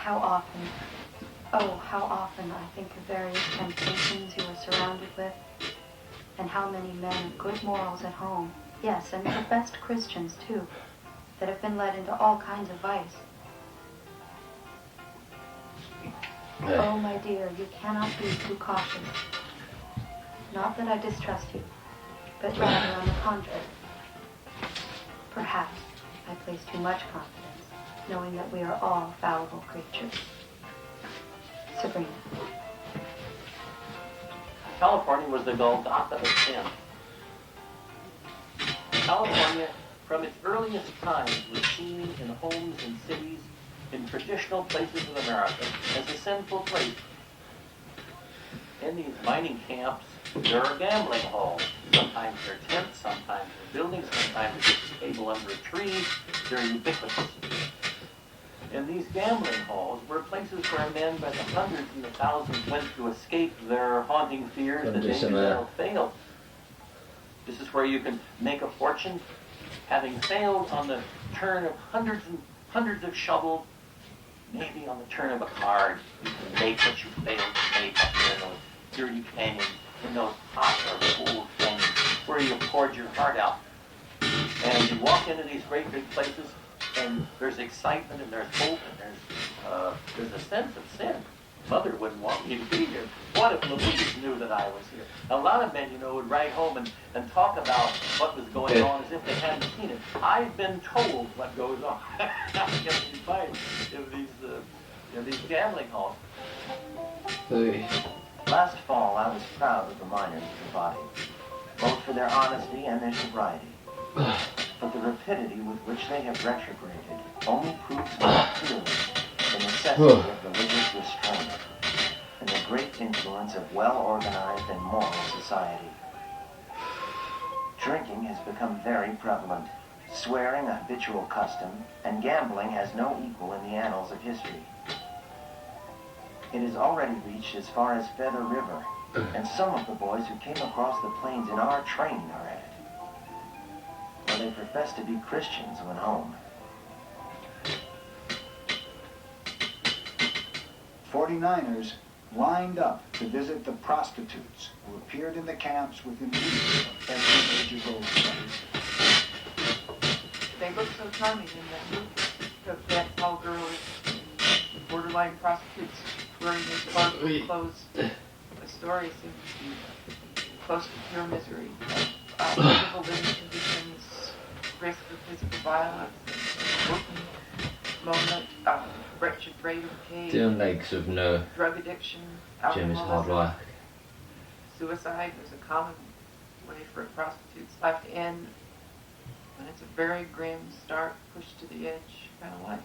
how often, oh, how often I think of various temptations you are surrounded with, and how many men of good morals at home, yes, and professed Christians too, that have been led into all kinds of vice. Oh, my dear, you cannot be too cautious. Not that I distrust you, but rather on the contrary. Perhaps I place too much confidence, knowing that we are all fallible creatures. Sabrina. California was the Golgotha of sin. California, from its earliest times, was seen in homes and cities, in traditional places of America, as a sinful place. In these mining camps, there are gambling halls. Sometimes they're tents, sometimes they're buildings, sometimes it's just a table under a tree. They're ubiquitous. And these gambling halls were places where men by the hundreds and the thousands went to escape their haunting fears that they would now fail. This is where you can make a fortune, having failed on the turn of hundreds and hundreds of shovels. Maybe on the turn of a card, you can make what you failed to make up there in those dirty canyons, in those hot or cold canyons, where you poured your heart out. And you walk into these great big places, and there's excitement, and there's hope, and there's a sense of sin. Mother wouldn't want me to be here. What if Louise knew that I was here? A lot of men, would write home and talk about what was going on as if they hadn't seen it. I've been told what goes on in these gambling halls. Last fall, I was proud of the miners of the body, both for their honesty and their sobriety. But the rapidity with which they have retrograded only proves more clearly the necessity of religious restraint and the great influence of well-organized and moral society. Drinking has become very prevalent, swearing a habitual custom, and gambling has no equal in the annals of history. It has already reached as far as Feather River, and some of the boys who came across the plains in our train are at it, where they profess to be Christians when home. 49ers lined up to visit the prostitutes who appeared in the camps within weeks of every age-ago studies. They look so charming in that movie. Because that's all girls, borderline prostitutes wearing these sparkly clothes. The story seems to be close to pure misery. Miserable living conditions, risk of physical violence, working moment, wretched rate of decay, Doing legs of no. drug addiction, Gym is hard work. suicide is a common way for a prostitute's life to end. And it's a very grim, stark, pushed to the edge kind of life.